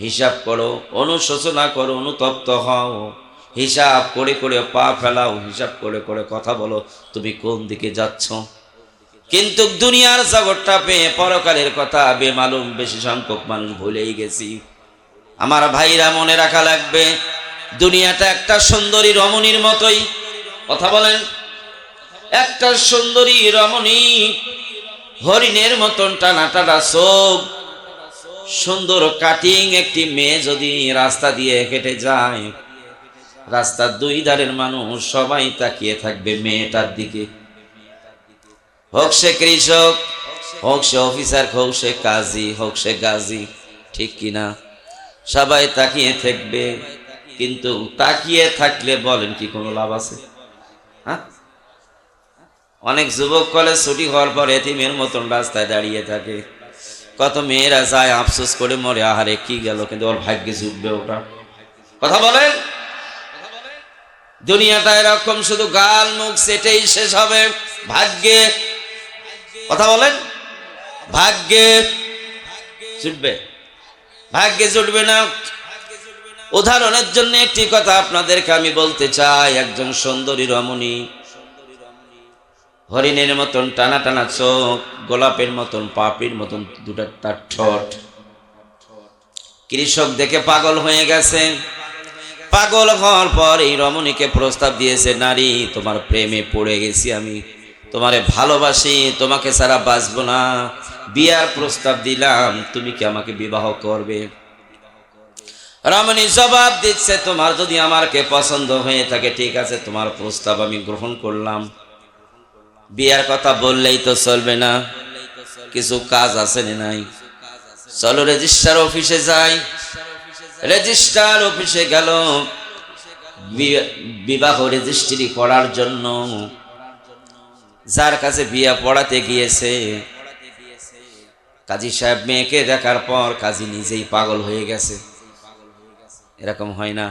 হিসাব করো, অনুশোচনা করো, অনুতপ্ত হও, হিসাব করে করে পা ফেলাও, হিসাব করে করে কথা বলো তুমি কোন দিকে যাচ্ছ। কিন্তু দুনিয়ার জগৎটা পেয়ে পরকালের কথা বেমালুম বেশি সংখ্যক মানুষ ভুলেই গেছি। আমার ভাইরা মনে রাখা লাগবে, দুনিয়াটা একটা সুন্দরী রমণীর মতোই। কথা বলেন, একটা সুন্দরী রমণী, হরিণের মতন টানা টানা চোখ, সুন্দর কাটিং একটি মেয়ে যদি রাস্তা দিয়ে হেঁটে যায়, রাস্তার দুই ধারের মানুষ সবাই তাকিয়ে থাকবে মেয়েটার দিকে। হোক সে কৃষক, হোক সে অফিসার, হোক সে কাজী, হোক সে গাজী, ঠিক কিনা? সবাই তাকিয়ে থাকবে। কিন্তু তাকিয়ে থাকলে বলেন কি কোনো লাভ আছে? হ্যাঁ, অনেক যুবক কলেজ ছুটি হওয়ার পর এতিমের মতন রাস্তায় দাঁড়িয়ে থাকে। কত মেয়েরা যায় আফসোস করে মরে, আহারে কি গেল, কিন্তু ওর ভাগ্যে জুটবে ওটা। কথা বলেন, দুনিয়াটা এরকম, শুধু গাল মুখ সেটাই শেষ হবে, ভাগ্যে। কথা বলেন, ভাগ্যে জুটবে? ভাগ্যে জুটবে না। উদাহরণের জন্য একটি কথা আপনাদেরকে আমি বলতে চাই। একজন সুন্দরী রমণী, হরিণের মতন টানা টানা চোখ, গোলাপের মতন পাপড়ির মতন দুটা তার ঠোঁট। কৃষক দেখে পাগল হয়ে গেছে। পাগল হওয়ার পর এই রমণীকে প্রস্তাব দিয়েছে, নারী তোমার প্রেমে পড়ে গেছি আমি, তোমারে ভালোবাসি, তোমাকে ছাড়া বাঁচবো না, বিয়ার প্রস্তাব দিলাম, তুমি কি আমাকে বিবাহ করবে? রমণী জবাব দিচ্ছে, তোমার যদি আমাকে পছন্দ হয়ে থাকে ঠিক আছে, তোমার প্রস্তাব আমি গ্রহণ করলাম। বিয়ার কথা বললেই তো চলবে না, কিছু কাজ আছে না নাই? চলো রেজিস্ট্রার অফিসে যাই। রেজিস্ট্রার অফিসে গেল বিবাহ রেজিস্ট্রি করার জন্য। যার কাছে বিয়া পড়াতে গিয়েছে, কাজী সাহেব মেয়েকে দেখার পর কাজী নিজেই পাগল হয়ে গেছে। এরকম হয় না?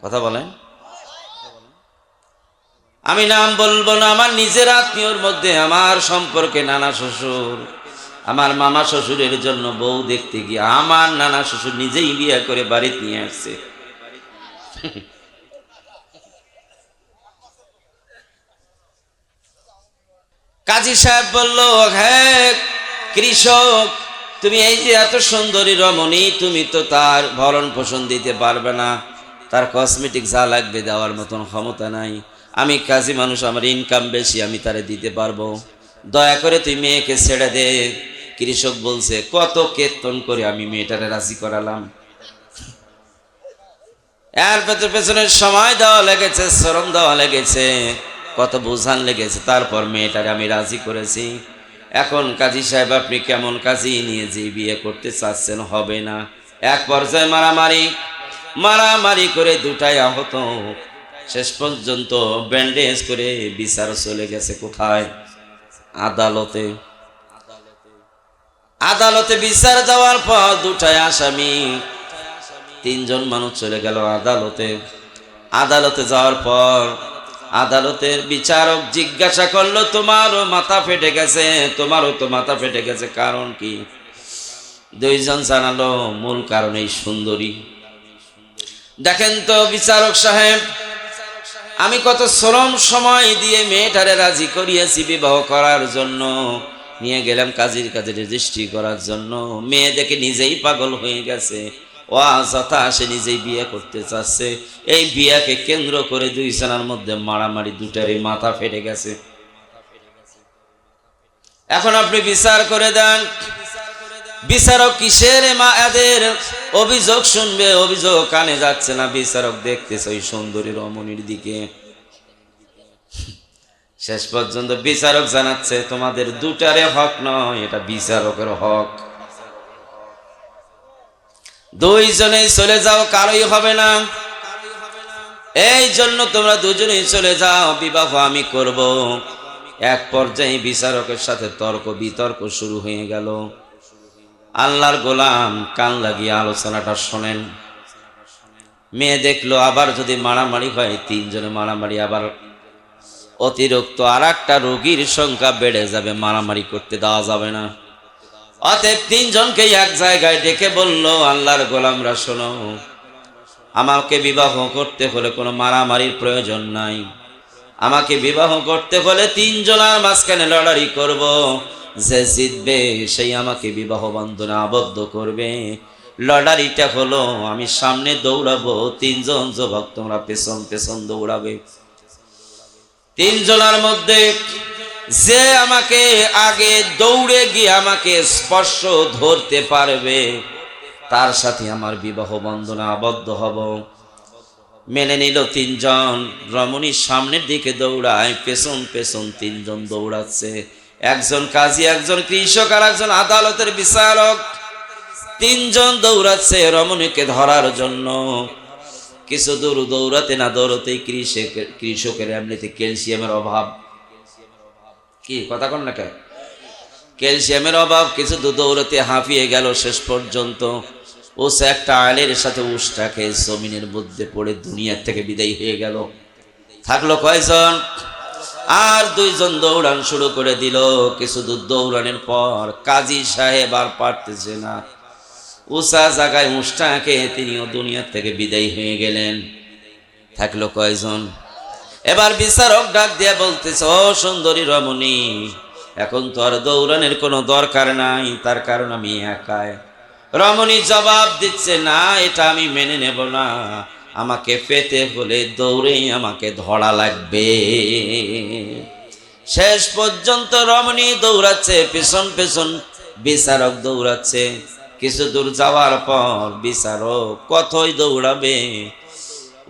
কথা বলেন। আমি নাম বলবো না, আমার নিজের আত্মীয়র মধ্যে আমার সম্পর্কে নানা শ্বশুর, আমার মামা শ্বশুরের জন্য বউ দেখতে গিয়ে আমার নানা শ্বশুর নিজেই বিয়ে করে বাড়িতে নিয়ে আসছে। কাজী সাহেব বলল, হ্যাঁ কৃষক, তুমি এই যে এত সুন্দরী রমণী, তুমি তো তার ভরণ পোষণ দিতে পারবে না, তার কসমেটিক যা লাগবে দেওয়ার মতন ক্ষমতা নাই। আমি কাজী মানুষ, আমার ইনকাম বেশি, আমি তারে দিতে পারবো, দয়া করে তুই মেয়েকে ছেড়ে দে। কৃষক বলছে, কত কেতন করে আমি মেয়েটারে রাজি করালাম, এর পেছনে সময় দেওয়া লেগেছে, শ্রম দেওয়া লেগেছে, কত বোঝান লেগেছে, তারপর মেয়েটারে আমি রাজি করেছি। এখন কাজী সাহেব আপনি কেমন কাজী নিয়ে যে বিয়ে করতে চাচ্ছেন, হবে না। এক পর্যায়ে মারামারি করে দুটাই আহত, শেষ পর্যন্ত ব্যান্ডেজ করে বিচার চলে গেছে কোথায়? আদালতে। আদালতে বিচার যাওয়ার পর দুটাই আসামি, তিনজন মানুষ চলে গেল আদালতে। আদালতে যাওয়ার পর আদালতের বিচারক জিজ্ঞাসা করলো, তোমারও মাথা ফেটে গেছে, তোমারও তো মাথা ফেটে গেছে, কারণ কি? দুইজন জানালো, মূল কারণ এই সুন্দরী। দেখেন তো বিচারক সাহেব, আমি কত শ্রম সময় দিয়ে মেয়েটারে রাজি করিয়েছি বিবাহ করার জন্য, নিয়ে গেলাম কাজীর কাছে রেজিস্ট্রি করার জন্য, মেয়ে দেখে নিজেই পাগল হয়ে গেছে, ও যথা সে নিজেই বিয়ে করতে চাচ্ছে। এই বিয়াকে কেন্দ্র করে দুই জনের মধ্যে মারামারি, দুটারই মাথা ফেটে গেছে। এখন আপনি বিচার করে দেন। বিচারক কিসের এদের অভিযোগ শুনবে? অভিযোগ কানে যাচ্ছে না, বিচারক দেখতেছে ওই সুন্দরী রমণীর দিকে। শেষ পর্যন্ত বিচারক জানাচ্ছে, তোমাদের দুটারে হক নয়, এটা বিচারকের হক। দুইজনেই চলে যাও, কারোই হবে না, এই জন্য তোমরা দুজনেই চলে যাও, বিবাহ আমি করব। এক পর্যায়ে বিচারকের সাথে তর্ক বিতর্ক শুরু হয়ে গেল। আল্লাহর গোলাম কান লাগিয়ে আলোচনাটা শোনেন। মেয়ে দেখলো আবার যদি মারামারি হয়, তিনজনে মারামারি, আবার অতিরিক্ত আর একটা রোগীর সংখ্যা বেড়ে যাবে, মারামারি করতে দেওয়া যাবে না। অতএব তিনজনকে এক জায়গায় ডেকে বলল, আল্লাহর গোলামরা শোনো, আমাকে বিবাহ করতে হলে কোনো মারামারির প্রয়োজন নাই। আমাকে বিবাহ করতে হলে তিনজনের মাঝখানে লড়াই করব, যে জিতবে সেই আমাকে বিবাহ বন্ধনে আবদ্ধ করবে। লড়াইটা হলো আমি সামনে দৌড়াবো, তিনজন যুবক তোমরা পেছন পেছন দৌড়াবে। তিনজনের মধ্যে যে আমাকে আগে দৌড়ে গিয়ে আমাকে স্পর্শ ধরতে পারবে তার সাথে আমার বিবাহ বন্ধনে আবদ্ধ হব। মেনে নিল তিনজন। রমণীর সামনের দিকে দৌড়ায়, পেছন পেছন তিনজন দৌড়াচ্ছে। একজন কাজী, একজন কৃষক আর একজন আদালতের বিচারক। তিনজন দৌড়াচ্ছে রমণীকে ধরার জন্য। কিছু দূর দৌড়াতে না দৌড়াতেই কৃষকের এমনিতে ক্যালসিয়ামের অভাব। কি কথা কন না কেন? ক্যালসিয়ামের অভাব। কিছু দূর দৌড়াতে হাঁপিয়ে গেল। শেষ পর্যন্ত ওস একটা আলের সাথে উষ্টাকে জমিনের মধ্যে পড়ে দুনিয়ার থেকে বিদায় হয়ে গেল। থাকলো কয়জন? আর দুইজন দৌড়ান শুরু করে দিল। কিছু দূর দৌড়ানোর পর কাজী সাহেব আর পারতেছে না, উষা জায়গায় উষ্টাকে তিনিও দুনিয়ার থেকে বিদায় হয়ে গেলেন। থাকলো কয়জন? এবার বিচারক ডাক দিয়ে বলতেছে, ও সুন্দরী রমণী, এখন তো আর দৌড়ানোর কোনো দরকার নাই, তার কারণ আমি একাই। রমণী জবাব দিচ্ছে, না, এটা আমি মেনে নেব না। আমাকে পেতে হলে দৌড়েই আমাকে ধরা লাগবে। শেষ পর্যন্ত রমণী দৌড়াচ্ছে, পেছন পেছন বিচারক দৌড়াচ্ছে। কিছু দূর যাওয়ার পর বিচারক কতই দৌড়াবে,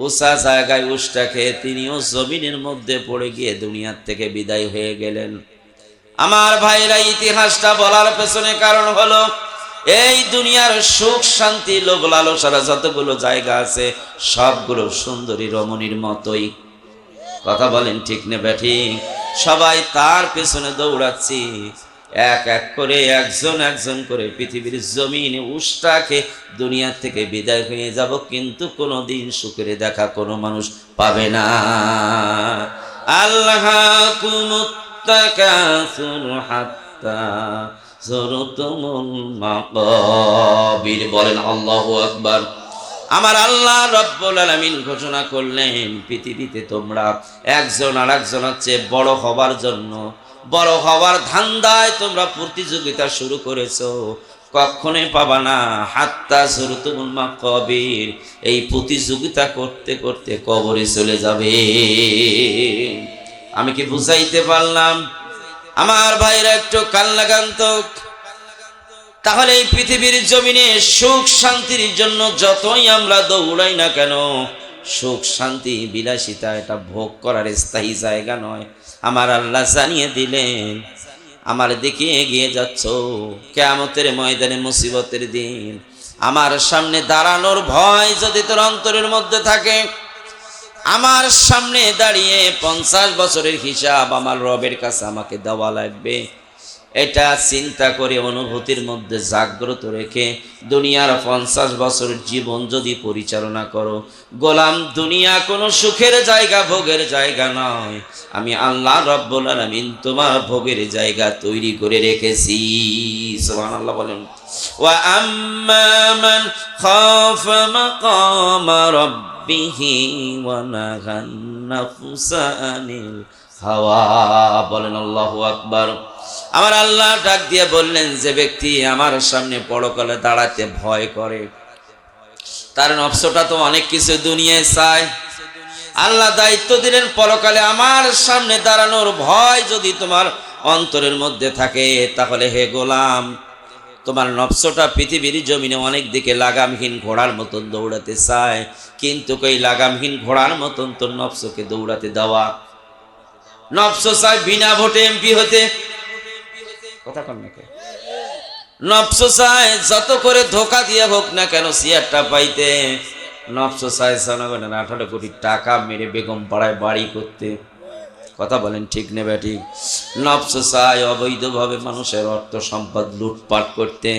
উষা জায়গায় উষ্টা খেয়ে তিনিও জমিনের মধ্যে পড়ে গিয়ে দুনিয়ার থেকে বিদায় হয়ে গেলেন। আমার ভাইরা, ইতিহাসটা বলার পেছনে কারণ হলো এই দুনিয়ার সুখ শান্তি লোভ লালসার যতগুলো জায়গা আছে সবগুলো সুন্দরী রমণীর মতোই। কথা বলেন ঠিক না ব্যাঠিক? সবাই তার পেছনে দৌড়াচ্ছি। এক এক করে একজন একজন করে পৃথিবীর জমিনে উষ্টাকে দুনিয়া থেকে বিদায় হয়ে যাব, কিন্তু কোনোদিন সুখের দেখা কোনো মানুষ পাবে না। আল্লাহ বলেন আল্লাহু আকবার। আমার আল্লাহ রব্বুল আলামিন ঘোষণা করলেন, পৃথিবীতে তোমরা একজন আর একজনের চেয়ে বড় হবার জন্য, বড় হওয়ার ধান্দায় তোমরা প্রতিযোগিতা শুরু করেছো, কখনোই পাবা না। হাত্তা যুরতুমুল মাকাবির, এই প্রতিযোগিতা করতে করতে কবরে চলে যাবে। আমি কি বুঝাইতে পারলাম? আমার ভাইরা একটু কান লাগান তো। তাহলে এই পৃথিবীর জমিনে সুখ শান্তির জন্য যতই আমরা দৌড়াই না কেন, সুখ শান্তি বিলাসিতা এটা ভোগ করার স্থায়ী জায়গা নয়। আমার আল্লাহ জানিয়ে দিলেন, আমার দিকে এগিয়ে যাচ্ছ, কিয়ামতের ময়দানে মুসিবতের দিন আমার সামনে দাঁড়ানোর ভয় যদি তোর অন্তরের মধ্যে থাকে, আমার সামনে দাঁড়িয়ে 50 বছরের হিসাব আমার রবের কাছে আমাকে দেওয়া লাগবে, এটা চিন্তা করে অনুভূতির মধ্যে জাগ্রত রেখে দুনিয়ার 50 বছরের জীবন যদি পরিচালনা করো, গোলাম, দুনিয়া কোনো সুখের জায়গা, ভোগের জায়গা নয়। আমি আল্লাহ রব্বুল আলামিন তোমার ভোগের জায়গা তৈরি করে রেখেছি। সুবহানাল্লাহ বলেন। ওয়া আম্মা মান খাফা মাকামা রাব্বিহি ওয়া নাহান নাফসা আনিল হাওয়া, বলেন আল্লাহু আকবার। আমার আল্লাহ ডাক দিয়ে বললেন, যে ব্যক্তি আমার সামনে পরকালে দাঁড়াতে ভয় করে, তার নফসটা তো অনেক কিছু দুনিয়ায় চায়। আল্লাহ দায়িত্ব দিলেন, পরকালে আমার সামনে দাঁড়ানোর ভয় যদি তোমার অন্তরের মধ্যে থাকে, তাহলে হে গোলাম, তোমার নফসটা পৃথিবীর জমিনে অনেক দিকে লাগামহীন ঘোড়ার মতন দৌড়াতে চায়, কিন্তু কই লাগামহীন ঘোড়ার মতন তোর নফসকে দৌড়াতে দেওয়া। নফস চায় বিনা ভোটে এমপি হতে। কথা কন না কে? নফস চায় যত করে ধোকা দিয়ে হোক না কেন চেয়ারটা পাইতে। নফস চায় জনগণের 18 কোটি টাকা মেরে বেগম পাড়ায় বাড়ি করতে। কথা বলেন ঠিক নেবে ঠিক? নফস চায় অবৈধভাবে মানুষের অর্থ সম্পদ লুটপাট করতে।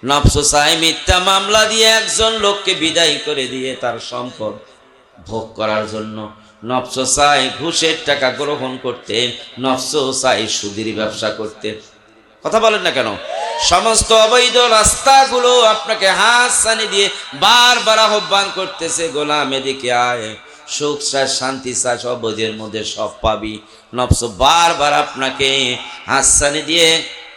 নফস চায় মিথ্যা মামলা দিয়ে একজন লোককে বিদায় করে দিয়ে তার সম্পদ ভোগ করার জন্য। নফস চায় ঘুষের টাকা গ্রহণ করতে। নফস চায় সুদের ব্যবসা করতে। কথা বলেন না কেন? সমস্ত অবৈধ রাস্তাগুলো আপনাকে হাতছানি দিয়ে বারবার আহ্বান করতেছে, গোলাম এদিকে আয়, সুখ চাস, শান্তি চাস, অবৈধের মধ্যে সব পাবি। নফস বারবার আপনাকে হাতছানি দিয়ে,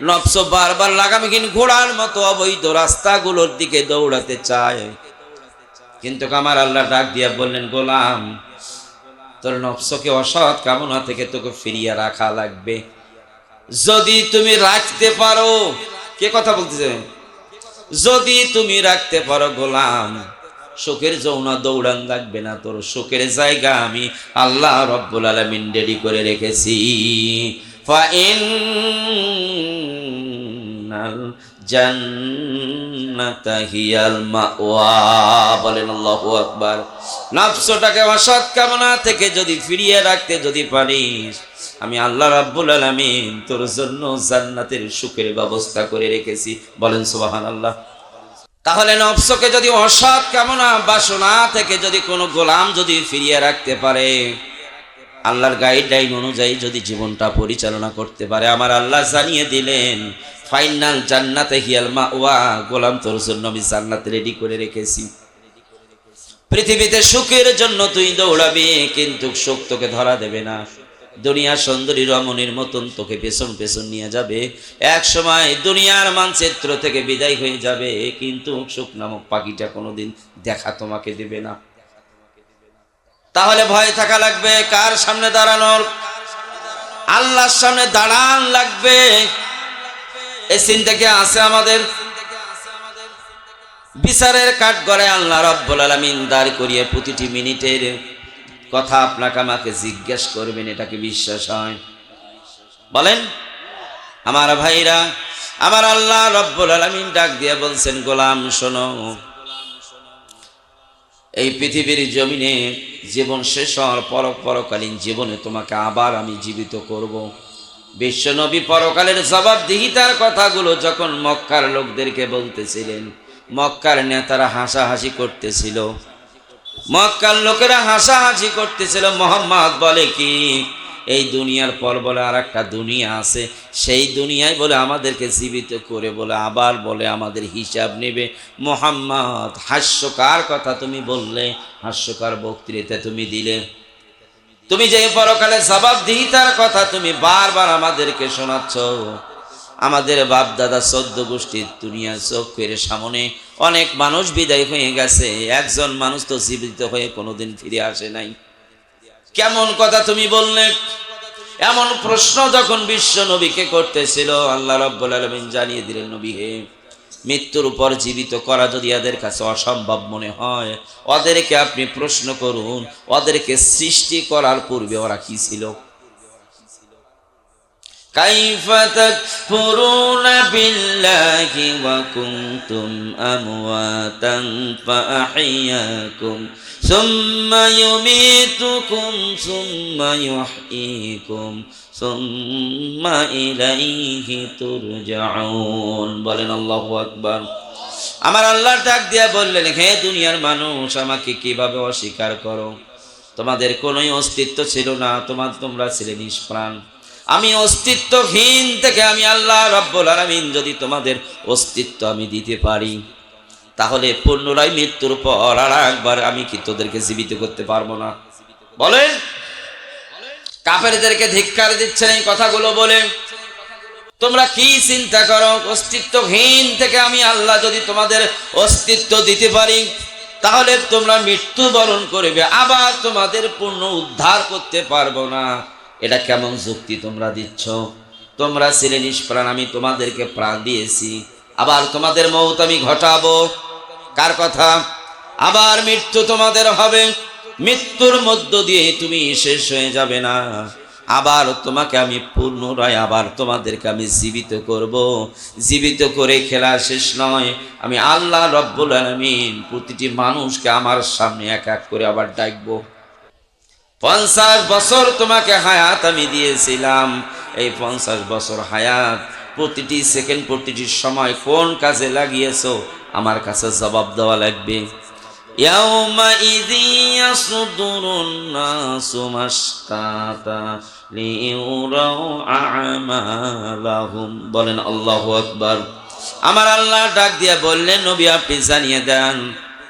নফস বারবার লাগামহীন ঘোড়ার মতো অবৈধ রাস্তাগুলোর দিকে দৌড়াতে চায়। কিন্তু আমার আল্লাহ ডাক দিয়া বললেন, গোলাম তোর নফসকে অসৎ কামনা থেকে তোকে ফিরিয়ে রাখা লাগবে। যদি তুমি রাখতে পারো, কে কথা বলতেছে, যদি তুমি রাখতে পারো গোলাম, সুখের যৌনা দৌড়ান লাগবে না, তোর সুখের জায়গা আমি আল্লাহ রব্বুল আলামিন রেডি করে রেখেছি। ফাইনাল জান্নাতা হিয়াল মাওয়া, বলেন আল্লাহু আকবার। নফসটাকে অসৎ কামনা থেকে যদি ফিরিয়ে রাখতে যদি পারিস, আমি আল্লাহ রাব্বুল আলামিন তোর জন্য জান্নাতের সুখের ব্যবস্থা করে রেখেছি, বলেন সুবহানাল্লাহ। তাহলে নফসকে যদি অসৎ কামনা বাসনা থেকে যদি কোনো গোলাম যদি ফিরিয়ে রাখতে পারে, আল্লাহর গাইডলাইন অনুযায়ী যদি জীবনটা পরিচালনা করতে পারে, আমার আল্লাহ জানিয়ে দিলেন ফাইনাল জান্নাতে হিয়াল মাওয়া, গোলাম তোর জন্য আমি জান্নাত রেডি করে রেখেছি। পৃথিবীতে সুখের জন্য তুই দৌড়াবি, কিন্তু সুখ তোকে ধরা দেবে না। দুনিয়া সুন্দরী রমণীর মতন তোকে পেছন পেছন নিয়ে যাবে, এক সময় দুনিয়ার মানচিত্র থেকে বিদায় হয়ে যাবে, কিন্তু সুখ নামক পাখিটা কোনোদিন দেখা তোমাকে দেবে না। তাহলে ভয় থাকা লাগবে কার সামনে দাঁড়ানোর? আল্লাহর সামনে দাঁড়ান লাগবে। এই চিন্তা কি আছে আমাদের? বিচারের কাঠগড়ায় আল্লাহ রাব্বুল আলামিন দাঁড় করিয়ে প্রতিটি মিনিটের কথা আপনাকে আমাকে জিজ্ঞেস করবেন, এটা কি বিশ্বাস হয়? বলেন আমার ভাইরা, আমার আল্লাহ রাব্বুল আলামিন ডাক দিয়ে বলছেন, গোলাম শোনো, এই পৃথিবীর জমিনে জীবন শেষ হওয়ার পরকালীন জীবনে তোমাকে আবার আমি জীবিত করব। বিশ্বনবী পরকালের জবাবদিহিতার কথাগুলো যখন মক্কার লোকদেরকে বলতেছিলেন, মক্কার নেতারা হাসাহাসি করতেছিল, মক্কার লোকেরা হাসাহাসি করতেছিল। মোহাম্মদ বলে কি, এই দুনিয়ার পর বলে আর একটা দুনিয়া আছে, সেই দুনিয়ায় বলে আমাদেরকে জীবিত করে বলে আবার বলে আমাদের হিসাব নেবে। মোহাম্মদ হাস্যকার কথা তুমি বললে, হাস্যকার বক্তৃতা তুমি দিলে, তুমি যে পরকালে জবাবদিহিতার কথা তুমি বারবার আমাদেরকে শোনাচ্ছ। আমাদের বাপ দাদা 14 গোষ্ঠীর দুনিয়ার চোখের সামনে অনেক মানুষ বিদায় হয়ে গেছে, একজন মানুষ তো জীবিত হয়ে কোনোদিন ফিরে আসে নাই। কেমন কথা তুমি বললে? এমন প্রশ্ন যখন বিশ্ব নবীকে করতেছিল, আল্লাহ রাব্বুল আলামিন জানিয়ে দিলেন, নবী হে, মৃত্যুর উপর জীবিত করা যদি এদের কাছে অসম্ভব মনে হয়, ওদেরকে আপনি প্রশ্ন করুন, ওদেরকে সৃষ্টি করার পূর্বে ওরা কি ছিল? কাইফা তাকফুরুনা বিল্লাহি ওয়া কুনতুম আমওয়াতান ফাআহইয়াকুম সুম্মা ইউমীতুকুম সুম্মা ইউহয়ীকুম সুম্মা ইলাইহি তুরজাউন, বলেন আল্লাহু আকবার। আমার আল্লাহ ডাক দিয়া বললেন, হে দুনিয়ার মানুষ, আমাকে কিভাবে অস্বীকার করো? তোমাদের কোনোই অস্তিত্ব ছিল না, তোমরা ছিলে নিষ্প্রাণ। আমি অস্তিত্বহীন থেকে আমি আল্লাহ রাব্বুল আলামিন যদি তোমাদের অস্তিত্ব আমি দিতে পারি, তাহলে পুনরায় মৃত্যুর পর আর একবার আমি কি তোদেরকে জীবিত করতে পারবো না? বলেন, কাফেরদেরকে ধিক্কার দিচ্ছেন এই কথাগুলো বলে। তোমরা কি চিন্তা করো, অস্তিত্বহীন থেকে আমি আল্লাহ যদি তোমাদের অস্তিত্ব দিতে পারি, তাহলে তোমরা মৃত্যুবরণ করবে, আবার তোমাদের পূর্ণ উদ্ধার করতে পারবো না। এটা কেমন যুক্তি তোমরা দিচ্ছ? তোমরা ছিলে নিষ্প্রাণ, আমি তোমাদেরকে প্রাণ দিয়েছি, আবার তোমাদের মওত আমি ঘটাবো। কার কথা? আবার মৃত্যু তোমাদের হবে, মৃত্যুর মধ্য দিয়ে তুমি শেষ হয়ে যাবে না, আবার তোমাকে আমি পুনরায় আবার তোমাদেরকে আমি জীবিত করব। জীবিত করে খেলা শেষ নয়, আমি আল্লাহ রাব্বুল আলামিন প্রতিটি মানুষকে আমার সামনে এক এক করে আবার ডাকবো। 50 বছর তোমাকে হায়াত আমি দিয়েছিলাম, এই 50 বছর হায়াত প্রতিটি সেকেন্ড প্রতিটি সময় কোন কাজে লাগিয়েছো আমার কাছে জবাব দেওয়া লাগবে। ইয়াউমা ইযি ইয়াসদুরুন নাসু মাশতাতা লিইউরাউ আমালাহুম। বলেন আল্লাহু আকবার। আমার আল্লাহ ডাক দিয়া বললেন, নবী আপনি জানিয়ে দেন,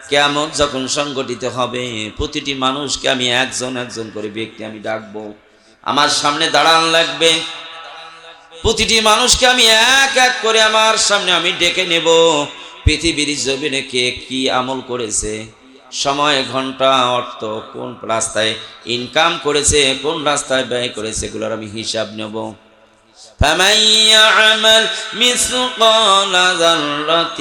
কিয়ামত যখন সংগঠিত হবে প্রতিটি মানুষকে আমি একজন একজন করে ব্যক্তি আমি ডাকবো, আমার সামনে দাঁড়ান লাগবে। প্রতিটি মানুষকে আমি এক এক করে আমার সামনে আমি ডেকে নেব। পৃথিবীর জমিনে কে কি আমল করেছে, সময়, ঘন্টা, অর্থ কোন রাস্তায় ইনকাম করেছে, কোন রাস্তায় ব্যয় করেছে, এগুলোর আমি হিসাব নেব। فمن يعمل مثقال ذرة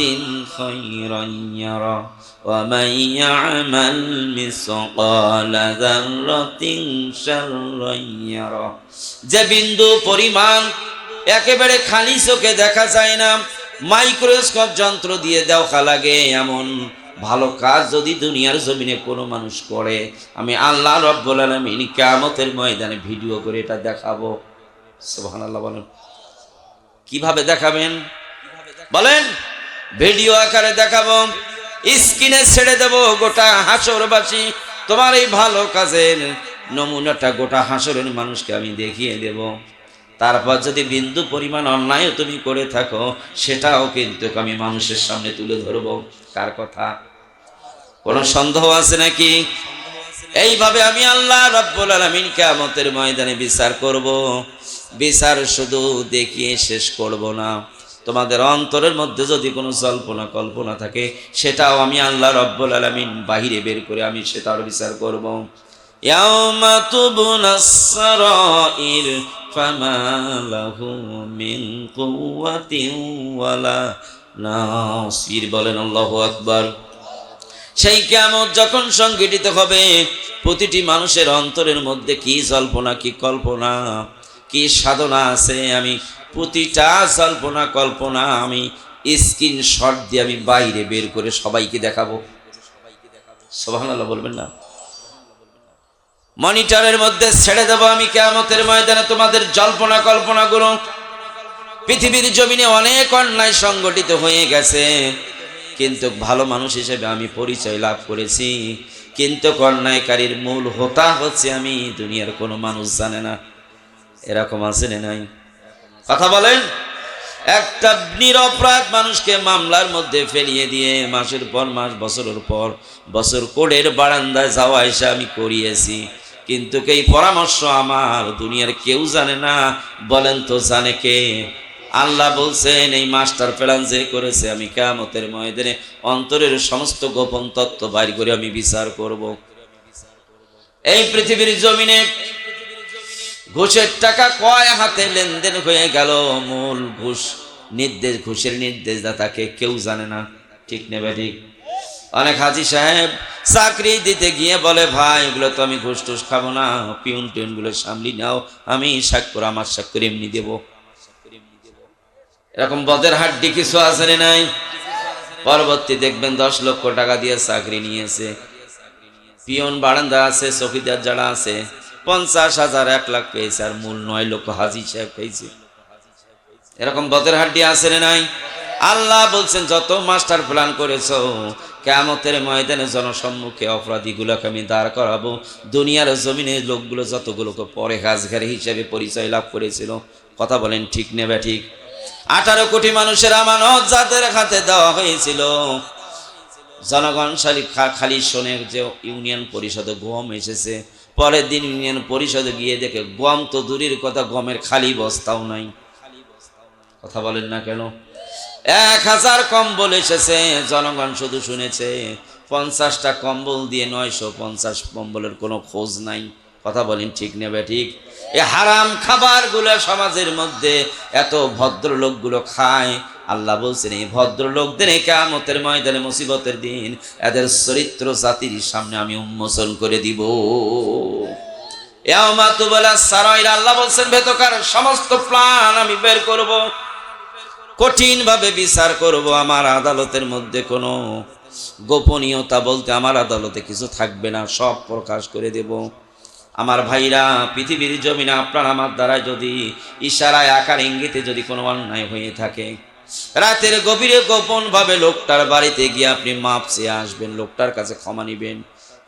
خيرا يره ومن يعمل مثقال ذرة شرا يره। যে বিন্দু পরিমাণ একেবারে খালি চোখে দেখা যায় না, মাইক্রোস্কোপ যন্ত্র দিয়ে দেখা লাগে, এমন ভালো কাজ যদি দুনিয়ার জমিনে কোনো মানুষ করে, আমি আল্লাহ রাব্বুল আলামিন কিয়ামতের ময়দানে ভিডিও করে এটা দেখাবো। সুবহানাল্লাহ। বলেন কিভাবে দেখাবেন? বলেন ভিডিও আকারে দেখাবো, স্ক্রিনে ছেড়ে দেব। গোটা হাসরবাসী তোমার এই ভালো কাজের নমুনাটা গোটা হাসরের মানুষকে আমি দেখিয়ে দেব। তারপর যদি বিন্দু পরিমাণ অন্যায় তুমি করে থাকো, সেটাও কিন্তু আমি মানুষের সামনে তুলে ধরবো। কার কথা? কোনো সন্দেহ আছে নাকি? এইভাবে আমি আল্লাহ রাব্বুল আলামিন কিয়ামতের ময়দানে বিচার করব। বিচার শুধু দেখিয়ে শেষ করব না, তোমাদের অন্তরের মধ্যে যদি কোনো জল্পনা কল্পনা থাকে, সেটাও আমি আল্লাহ রাব্বুল আলামিন বাহিরে বের করে আমি সেটার বিচার করব। ইয়াউমা তুবলাস সারাইর ফামা লাহু মিন কুওয়াতিন ওয়ালা নাসির। বলেন আল্লাহু আকবার। সেই কিয়ামত যখন সংঘটিত হবে, প্রতিটি মানুষের অন্তরের মধ্যে কি জল্পনা, কি কল্পনা, কি সাধনা আছে, আমি প্রতিটা জল্পনা কল্পনা আমি স্ক্রিনশট দিয়ে আমি বাইরে বের করে সবাইকে দেখাবো। সুবহানাল্লাহ বলবেন না? মনিটরের মধ্যে ছেড়ে দেবো আমি কিয়ামতের ময়দানে তোমাদের জল্পনা কল্পনাগুলো। পৃথিবীর জমিনে অনেক অন্যায় সংগঠিত হয়ে গেছে, কিন্তু ভালো মানুষ হিসেবে আমি পরিচয় লাভ করেছি, কিন্তু অন্যায়কারীর মূল হোতা হচ্ছে আমি, দুনিয়ার কোনো মানুষ জানে না। এরকম আছে না নাই? কথা বলেন। একটা নিরপরাধ মানুষকে মামলার মধ্যে ফেলিয়ে দিয়ে মাসের পর মাস, বছরের পর বছর কোর্টের বারান্দায় যাওয়া এসে আমি করিয়েছি, কিন্তু এই পরামর্শ আমার দুনিয়ার কেউ জানে না। বলেন তো জানে কে? আল্লাহ বলছেন এই মাস্টার প্ল্যান যে করেছে, আমি কিয়ামতের ময়দানে অন্তরের সমস্ত গোপন তত্ত্ব বাইর করে আমি বিচার করব। এই পৃথিবীর জমিনে ঘুষের টাকা কয় হাতে লেনদেন হয়ে গেল, মূল ঘুষ নির্দেশ, ঘুষের নির্দেশদাতাকে কেউ জানে না। ঠিক নেবে ঠিক? অনেক হাজি সাহেব চাকরি দিতে গিয়ে বলে, ভাই এগুলো তো আমি ঘুষ টুস খাবো না, পিউন টিউন গুলো সামলি নাও, আমি স্বাক্ষর, আমার স্বাক্ষর এমনি দেবো। এরকম বদের হাড্ডি কিছু আছে নাই? পরবর্তী দেখবেন 10 লক্ষ টাকা দিয়ে চাকরি নিয়েছে, পিয়ন বারান্দা আছে, চৌকিদার যারা আছে 50,000 1 লাখ পেয়েছে, আর মূল 9 লক্ষ হাজি সাহেব পেয়েছে। এরকম বদের হাড্ডি আছে নাই? আল্লাহ বলছেন যত মাস্টার প্ল্যান করেছো, কিয়ামতের ময়দানে জনসম্মুখে অপরাধীগুলোকে আমি দাঁড় করাবো। দুনিয়ার জমিনে লোকগুলো যতগুলোকে পরে কাজগারি হিসেবে পরিচয় লাভ করেছিল, কথা বলেন ঠিক নেবে ঠিক? 18 কোটি মানুষের আমানত যাদের হাতে দেওয়া হয়েছিল, জনগণ খালি শোনে যে ইউনিয়ন পরিষদে গম এসেছে, পরের দিন ইউনিয়ন পরিষদে গিয়ে দেখে গম তো দূরের কথা, গমের খালি বস্তাও নাই। কথা বলেন না কেন? 1000 কম্বল এসেছে, জনগণ শুধু শুনেছে 50টা কম্বল দিয়ে 950 কম্বলের কোনো খোঁজ নাই। কথা বলেন ঠিক নেবে ঠিক? এই হারাম খাবারগুলো সমাজের মধ্যে এত ভদ্রলোকগুলো খায়। আল্লাহ বলছেন এই ভদ্রলোকদের কিয়ামতের ময়দানে মুসিবতের দিন এদের চরিত্র জাতির সামনে আমি উন্মোচন করে দিব। ইয়াউমা তুবলাস সারাইর, আল্লাহ বলছেন ভেতরকার সমস্ত প্ল্যান আমি বের করব, কঠিন ভাবে বিচার করব। আমার আদালতের মধ্যে কোনো গোপনীয়তা বলতে আমার আদালতে কিছু থাকবে না, সব প্রকাশ করে দেব। আমার ভাইরা, পৃথিবীর জমিনে আপনার আমার দ্বারা যদি ইশারায় আকার ইঙ্গিতে যদি কোনো অন্যায় হয়ে থাকে, রাতের গভীরে গোপন ভাবে লোকটার বাড়িতে গিয়ে আপনি মাপ চেয়ে আসবেন, লোকটার কাছে ক্ষমা নিবেন।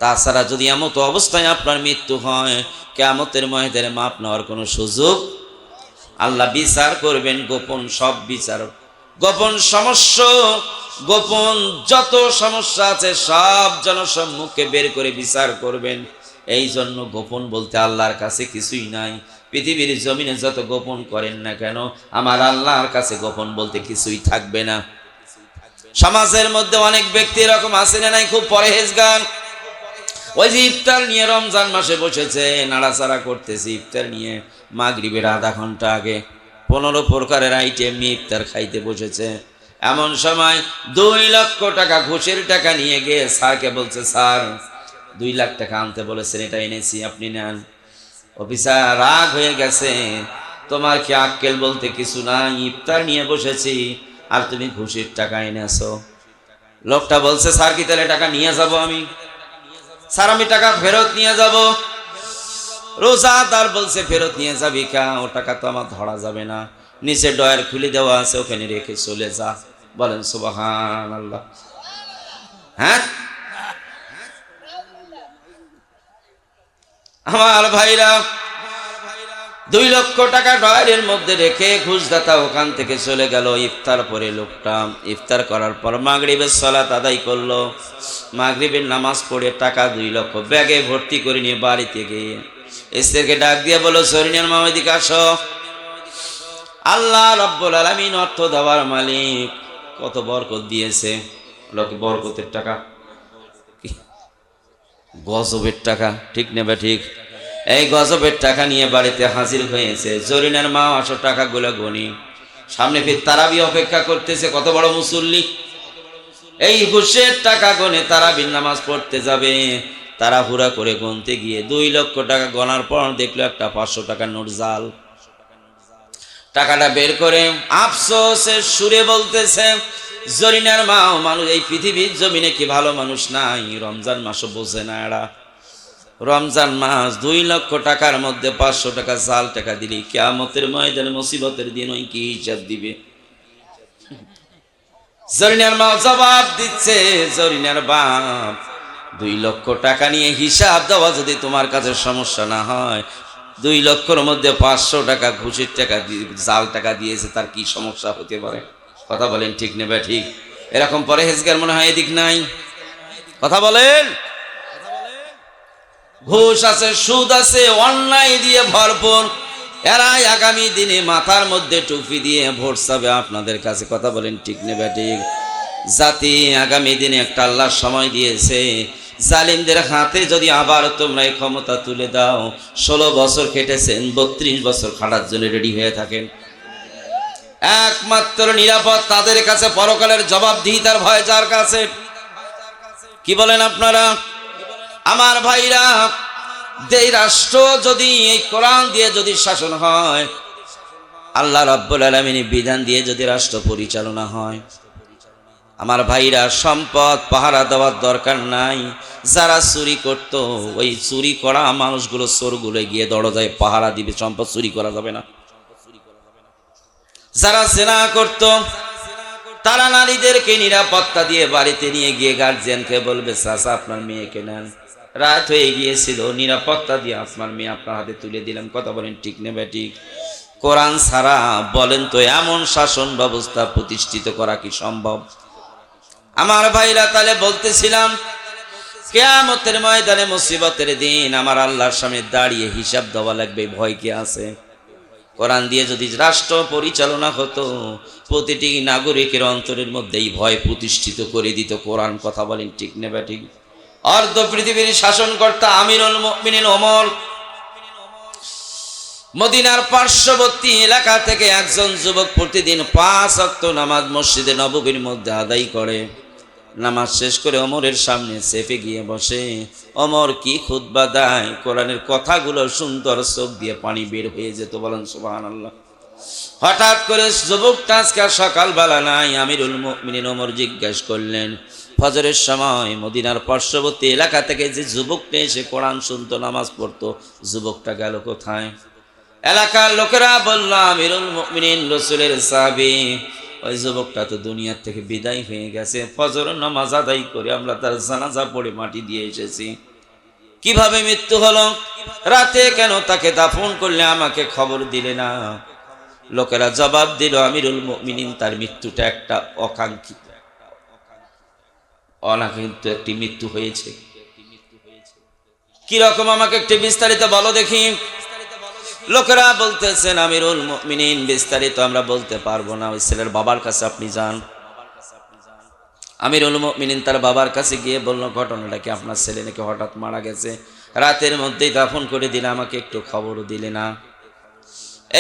তাছাড়া যদি এমত অবস্থায় আপনার মৃত্যু হয়, কিয়ামতের ময়দানে মাপ নেওয়ার কোনো সুযোগ, আল্লাহ বিচার করবেন গোপন সব বিচার, গোপন সমস্যা, গোপন যত সমস্যা আছে সব জনসম্মুখে বের করে বিচার করবেন। এই জন্য গোপন বলতে আল্লাহর কাছে কিছুই নাই। পৃথিবীর জমিনে যত গোপন করেন না কেন, আমার আল্লাহর কাছে গোপন বলতে কিছুই থাকবে না। সমাজের মধ্যে অনেক ব্যক্তি এরকম আছে না নাই, খুব পরহেজগার। ওই যে ইফতার নিয়ে রমজান মাসে বসেছে, নাড়াচাড়া করতেছে ইফতার নিয়ে, মাগরিবের আধা ঘন্টা আগে 15 প্রকারের আইটেম নিয়ে ইফতার খাইতে বসেছে। এমন সময় 2 লক্ষ টাকা ঘুষের টাকা নিয়ে গিয়ে স্যারকে বলছে, স্যার 2 লাখ টাকা আনতে বলেছেন, এটা এনেছি, আপনি নেন। অফিসার রাগ হয়ে গেছে, তোমার কি আক্কেল বলতে কিছু নাই? ইফতার নিয়ে বসেছি আর তুমি ঘুষের টাকা এনেছো। লোকটা বলছে, স্যার কি তাহলে টাকা নিয়ে যাব আমি? স্যার আমি টাকা ফেরত নিয়ে যাব। রোজাদার বলছে, ফেরত নিয়ে যাবি কা? ও টাকা তো আমার ধরা যাবে না, নিচে ডয়ার খুলে দেওয়া আছে, ওখানে রেখে চলে যা। বলেন সুবহানাল্লাহ। হ্যাঁ আমার ভাইরা, 2 লক্ষ টাকা ডয়ারের মধ্যে রেখে ঘুষদাতা ওখান থেকে চলে গেল। ইফতার পরে লোকটা ইফতার করার পর মাগরিবের সালাত আদায় করলো। মাগরিবের নামাজ পড়ে টাকা 2 লক্ষ ব্যাগে ভর্তি করে নিয়ে বাড়িতে গিয়ে স্ত্রীকে ডাক দিয়ে বলো, সরিনের মামা এদিকে আসো। আল্লাহ রাব্বুল আলামিন অর্থ দেওয়ার মালিক, কত বরকত দিয়েছে। লোকে বরকতের টাকা, গজবের টাকা, ঠিক নেবে ঠিক। এই গজবের টাকা নিয়ে বাড়িতে হাজির হয়েছে। জরিনার মা, আসো টাকাগুলো গনি। সামনে ফির তারাবি অপেক্ষা করতেছে, কত বড় মুসল্লি। এই ঘুষের টাকা গনে তারাবির নামাজ পড়তে যাবে। তারা হুড়া করে গুনতে গিয়ে 2 লক্ষ টাকা গনার পর দেখলো একটা 500 টাকার নোট জাল। টাকাটা বের করে আফসোসের সুরে বলতেছে, জরিনার মা, মানুষ এই পৃথিবীর জমিনে কি ভালো মানুষ নাই? রমজান মাসও বোঝে না এরা। রমজান মাস 2 লক্ষ টাকার মধ্যে 500 টাকা জাল টাকা দিলি কিয়ামতের ময়দানে মুসিবতের দিন ওই কি হিসাব দিবে? জরিনার মা জবাব দিচ্ছে, জরিনার বাপ, 2 লক্ষ টাকা নিয়ে হিসাব দেওয়া যদি তোমার কাছে সমস্যা না হয়, 2 লক্ষর মধ্যে 500 টাকা ঘুষের টাকা জাল টাকা দিয়েছে, তার কি সমস্যা হতে পারে? কথা বলেন ঠিক নেবে ঠিক। এরকম পরহেজগার মনে হয় এদিক নাই? কথা বলেন। ঘুষ আছে, সুদ আছে, অন্যায় দিয়ে ভরপুর। এরাই আগামী দিনে মাথার মধ্যে টুপি দিয়ে ভোট চাবে আপনাদের কাছে। কথা বলেন ঠিক নেবে ঠিক। জাতি আগামী দিনে একটা আল্লাহর সময় দিয়েছে, জালিমদের হাতে যদি আবার তোমরা এই ক্ষমতা তুলে দাও, 16 বছর খেটেছেন, 32 বছর খাটার জন্য রেডি হয়ে থাকেন। একমাত্র নিরাপদ তাদের কাছে পরকালের জবাবদিহিতার ভয় যার কাছে। কি বলেন আপনারা? আমার ভাইরা, এই রাষ্ট্র যদি এই কোরআন দিয়ে যদি শাসন হয়, আল্লাহ রাব্বুল আলামিন বিধান দিয়ে যদি রাষ্ট্র পরিচালনা হয়, আমার ভাইরা, সম্পদ পাহারা দেওয়ার দরকার নাই। যারা চুরি করত, ওই চুরি করা মানুষগুলো, চোরগুলো গিয়ে দরজায় পাহারা দিবে, সম্পদ চুরি করা যাবে না। যারা জেনা করত, তারা নারীদেরকে নিরাপত্তা দিয়ে বাড়িতে নিয়ে গিয়ে গার্জিয়ানকে বলবে, চাচা আপনার মেয়েকে নেন, রাত হয়ে গিয়েছিল, নিরাপত্তা দিয়ে আপনার মেয়ে আপনার হাতে তুলে দিলাম। কথা বলেন ঠিক নেবে ঠিক। কোরআন ছাড়া বলেন তো এমন শাসন ব্যবস্থা প্রতিষ্ঠিত করা কি সম্ভব? আমার ভাইরা, তাহলে বলতেছিলাম, কিয়ামতের ময়দানে মুসিবতের দিন আমার আল্লাহর সামনে দাঁড়িয়ে হিসাব দেওয়া লাগবে, ভয় কি আছে? কোরআন দিয়ে যদি রাষ্ট্র পরিচালনা হতো, প্রতিটি নাগরিকের অন্তরের মধ্যেই ভয় প্রতিষ্ঠিত করে দিত কোরআন। কথা বলেন ঠিক নেবে ঠিক। অর্ধ পৃথিবীর শাসনকর্তা আমিরুল মুমিনিন ওমর মদিনার পার্শ্ববর্তী এলাকা থেকে একজন যুবক প্রতিদিন 5 ওয়াক্ত নামাজ মসজিদে নববীর মধ্যে আদায় করে। নামাজ শেষ করে ওমরের সামনে চেপে গিয়ে বসে। ওমর কি খুতবা দেয়, কোরআনের কথাগুলো সুন্দর, চোখ দিয়ে পানি বের হয়ে যেত। বলেন সুবহানাল্লাহ। হঠাৎ করে যুবকটা আজকে সকালবেলা নাই। আমিরুল মুমিনিন ওমর জিজ্ঞাসা করলেন, ফজরের সময় মদিনার পার্শ্ববর্তী এলাকা থেকে যে যুবকটা এসে কোরআন শুনতো, নামাজ পড়তো, যুবকটা গেল কোথায়? এলাকার লোকেরা বলল, আমিরুল মুমিনিন রাসূলের সাহাবী, ওই যুবকটা তো দুনিয়ার থেকে বিদায় হয়ে গেছে। ফজর নামাজ আদায় করে আমরা তার জানাজা পড়ে মাটি দিয়ে এসেছি। কিভাবে মৃত্যু হলো, রাতে কেন তাকে দাফন করলে আমাকে খবর দিলে না? লোকেরা জবাব দিল, আমিরুল মুমিনিন, তার মৃত্যুটা একটা অকাঙ্ক্ষিত অনাকাঙ্ক্ষিত একটি মৃত্যু হয়েছে। কিরকম আমাকে একটু বিস্তারিত বলো দেখি। লোকেরা বলতেছেন, আমিরুল মুমিনিন বিস্তারিত আমরা বলতে পারবো না, ওই ছেলের বাবার কাছে আপনি যান। আমিরুল মুমিনিন তার বাবার কাছে গিয়ে বলল, ঘটনাটা কি, আপনার ছেলে নাকি হঠাৎ মারা গেছে, রাতের মধ্যেই দাফন করে দিলে, আমাকে একটু খবরও দিলে না।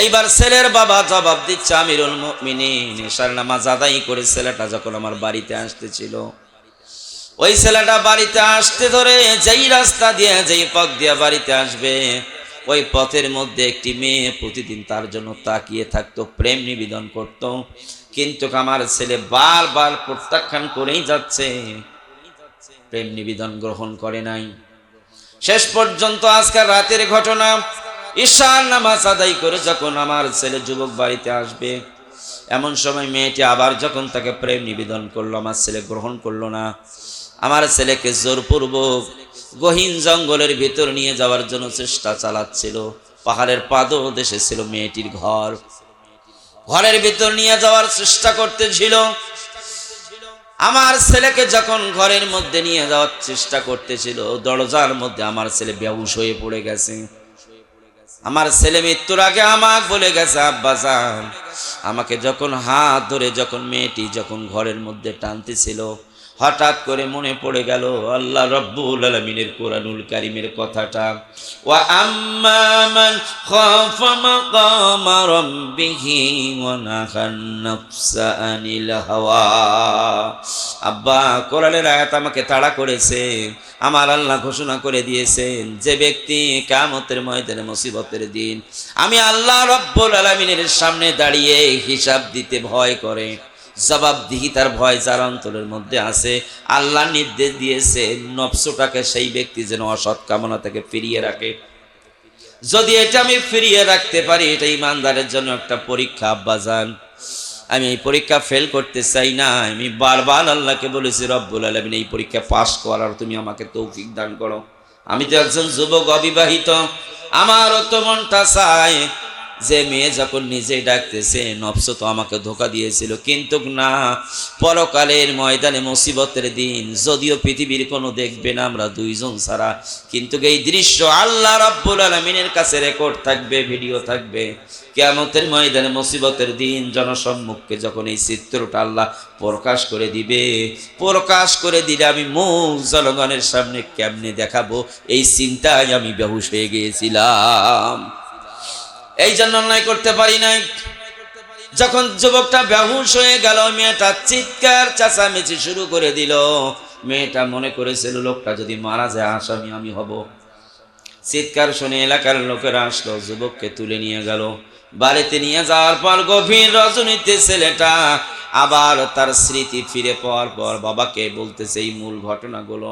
এইবার ছেলের বাবা জবাব দিচ্ছে, আমিরুল মুমিনিন, এশার নামাজ আদায় করে ছেলেটা যখন আমার বাড়িতে আসতেছিল, ওই ছেলেটা বাড়িতে আসতে ধরে যেই রাস্তা দিয়ে যেই পথ দিয়ে বাড়িতে আসবে, ওই পথের মধ্যে একটি মেয়ে প্রতিদিন তার জন্য তাকিয়ে থাকতো, প্রেম নিবেদন করত। কিন্তু আমার ছেলে বারবার প্রত্যাখ্যান করেই যাচ্ছে, প্রেম নিবেদন গ্রহণ করে নাই। শেষ পর্যন্ত আজকের রাতের ঘটনা, ঈশার নামাজ আদায় করে যখন আমার ছেলে যুবক বাড়িতে আসবে, এমন সময় মেয়েটি আবার যখন তাকে প্রেম নিবেদন করলো, আমার ছেলে গ্রহণ করলো না। আমার ছেলেকে জোরপূর্বক গহীন জঙ্গলের ভিতর নিয়ে যাওয়ার জন্য চেষ্টা চালাচ্ছিল। পাহাড়ের পাদদেশে ছিল মেয়েটির ঘর, ঘরের ভিতর নিয়ে যাওয়ার চেষ্টা করতেছিল। আমার ছেলেকে যখন ঘরের মধ্যে নিয়ে যাওয়ার চেষ্টা করতেছিল, দরজার মধ্যে আমার ছেলে বেহুশ হয়ে পড়ে গেছে। আমার ছেলে মৃত্যুর আগে আমাকে বলে গেছে, আব্বা জান, আমাকে যখন হাত ধরে যখন মেয়েটি যখন ঘরের মধ্যে টানতেছিল, হঠাৎ করে মনে পড়ে গেল আল্লাহ রাব্বুল আলামিনের কোরআনুল কারীমের কথাটা, ওয়া আম্মা মান খাফা মাকামা রাব্বিহি ওয়া নাহান নাফসা আনিল হাওয়া। আব্বা, কোরআনের আয়াত আমাকে তাড়া করেছে। আমার আল্লাহ ঘোষণা করে দিয়েছেন, যে ব্যক্তি কিয়ামতের ময়দানে মুসিবতের দিন আমি আল্লাহ রাব্বুল আলামিনের সামনে দাঁড়িয়ে হিসাব দিতে ভয় করে, জবাবদিহি তার ভয় যার অন্তরের মধ্যে আছে, আল্লাহ নির্দেশ দিয়েছে নফসটাকে সেই ব্যক্তি যেন অসৎ কামনা থেকে ফিরিয়ে রাখে। যদি এটা আমি ফিরিয়ে রাখতে পারি, এটা ইমানদারের জন্য একটা পরীক্ষা। আব্বাজান, আমি এই পরীক্ষা ফেল করতে চাই না। আমি বারবার আল্লাহকে বলেছি, রব্বুল আলামিন এই পরীক্ষা পাস করার তুমি আমাকে তৌফিক দান করো। আমি তো একজন যুবক অবিবাহিত, আমারও তো মনটা চায় যে মেয়ে যখন নিজেই ডাকতেছে, নফস তো আমাকে ধোকা দিয়েছিল, কিন্তু না, পরকালের ময়দানে মুসিবতের দিন যদিও পৃথিবীর কোনো দেখবে না আমরা দুইজন ছাড়া, কিন্তু এই দৃশ্য আল্লাহ রাব্বুল আলামিনের কাছে রেকর্ড থাকবে, ভিডিও থাকবে। কিয়ামতের ময়দানে মুসিবতের দিন জনসম্মুখে যখন এই চিত্রটা আল্লাহ প্রকাশ করে দিবে, প্রকাশ করে দিলে আমি মুখ জনগণের সামনে কেমনে দেখাবো, এই চিন্তায় আমি বেহুশ হয়ে গিয়েছিলাম। এই জন্য অন্যায় করতে পারি নাই। যখন যুবকটা বেহুশ হয়ে গেল, মেয়েটা চিৎকার চেঁচামেচি শুরু করে দিল। মেয়েটা মনে করেছিল লোকটা যদি মারা যায় আসামি আমি হব। চিৎকার শুনে এলাকার লোকেরা আসলো, যুবককে তুলে নিয়ে গেল। বাড়িতে নিয়ে যাওয়ার পর গভীর রজনীতে ছেলেটা আবার তার স্মৃতি ফিরে পাওয়ার পর বাবাকে বলতেছে এই মূল ঘটনাগুলো।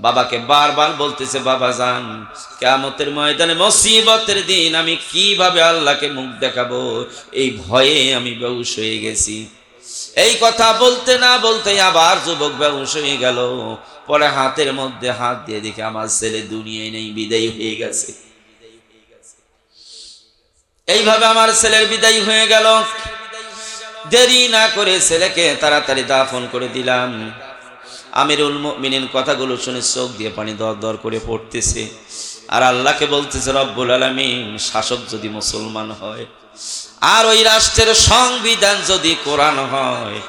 বাবাকে বারবার বলতেছে, বাবা জান, কিয়ামতের ময়দানে মুসিবতের দিন আমি কিভাবে আল্লাহকে মুখ দেখাবো, এই ভয়ে আমি বেহুশ হয়ে গেছি। এই কথা বলতে না বলতে আবার যুবক বেহুশ হয়ে গেল। পরে হাতের মধ্যে হাত দিয়ে দেখে আমার ছেলে দুনিয়ায় নেই, বিদায় হয়ে গেছে। এইভাবে আমার ছেলের বিদায় হয়ে গেল। দেরি না করে ছেলেকে তাড়াতাড়ি দাফন করে দিলাম। আমিরুল মুমিনিন কথাগুলো শুনে চোখ দিয়ে পানি দর দর করে পড়তেছে, আর আল্লাহকে বলতেছে, রব্বুল আলামিন, শাসক যদি মুসলমান হয় আর ওই রাষ্ট্রের সংবিধান যদি কোরআন হয়,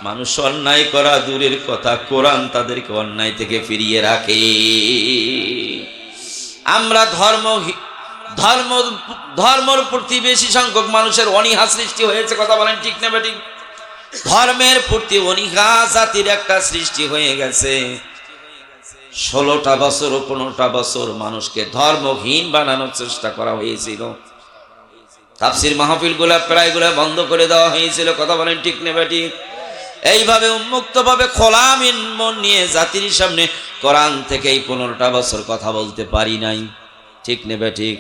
মানুষ অন্যায় করা দূরের কথা, কোরআন তাদেরকে অন্যায় থেকে ফিরিয়ে রাখে। আমরা ধর্মের প্রতি বেশি সংখ্যক মানুষের অনীহা সৃষ্টি হয়েছে, কথা বলেন ঠিক না বেঠিক? ধর্মের প্রতি অনীহা জাতির একটা সৃষ্টি হয়ে গেছে। 16টা বছর 15টা বছর মানুষকে ধর্মহীন বানানোর চেষ্টা করা হয়েছিল। তাফসীর মাহফিলগুলা প্রায়গুলা বন্ধ করে দেওয়া হয়েছিল, কথা বলেন ঠিক না বেঠিক? এইভাবে উন্মুক্তভাবে খোলা মন নিয়ে জাতির সামনে কোরআন থেকে এই 15টা বছর কথা বলতে পারি নাই, ঠিক নেবে ঠিক?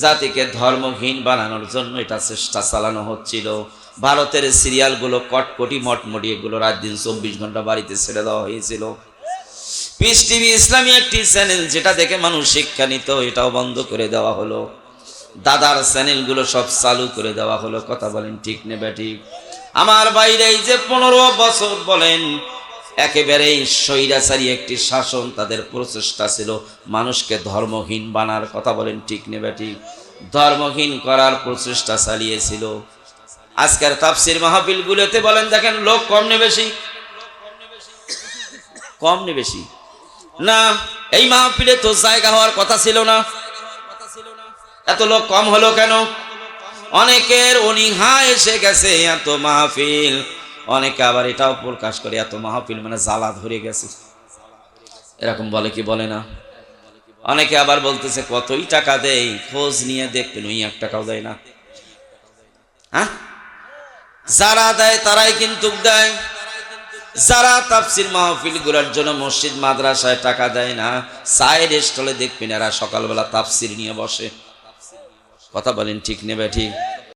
জাতিকে ধর্মহীন বানানোর জন্য এটা চেষ্টা চালানো হচ্ছিল। ভারতের সিরিয়ালগুলো কটকটি মটমটি এগুলো রাত দিন 24 ঘন্টা বাড়িতে ছেড়ে দেওয়া হয়েছিল। পিস টিভি ইসলামী একটি চ্যানেল যেটা দেখে মানুষ শিক্ষা নিত, এটাও বন্ধ করে দেওয়া হলো। দাদার চ্যানেলগুলো সব চালু করে দেওয়া হলো। কথা বলেন ঠিক নেবে ঠিক? আমার বাইরে এই যে 15 বছর বলেন একেবারেই স্বৈরাচারী একটি শাসন, তাদের প্রচেষ্টা ছিল মানুষকে ধর্মহীন বানার। কথা বলেন ঠিক নেবে ঠিক? ধর্মহীন করার প্রচেষ্টা চালিয়েছিল। আজকের তাফসীর মাহফিলগুলোতে বলেন দেখেন লোক কম নে বেশি, কম নে বেশি না? এই মাহফিলে তো জায়গা হওয়ার কথা ছিল না, এত লোক কম হলো কেন? অনেকের অনীহা এসে গেছে এত মাহফিল। অনেকে আবার এটাও প্রকাশ করে এত মাহফিল মানে জ্বালা ধরে গেছে, এরকম বলে কি বলে না? অনেকে আবার বলতেছে কতই টাকা দেয়, খোঁজ নিয়ে দেখবেন ওই 1 টাকাও দেয় না। হ্যাঁ, যারা দেয় তারাই কিন্তু দেয়। যারা তাফসীর মাহফিল গুলার জন্য মসজিদ মাদ্রাসায় টাকা দেয় না, চায়ের স্টলে দেখবেন এরা সকালবেলা তাফসীর নিয়ে বসে। কথা বলেন ঠিক নেবে ঠিক?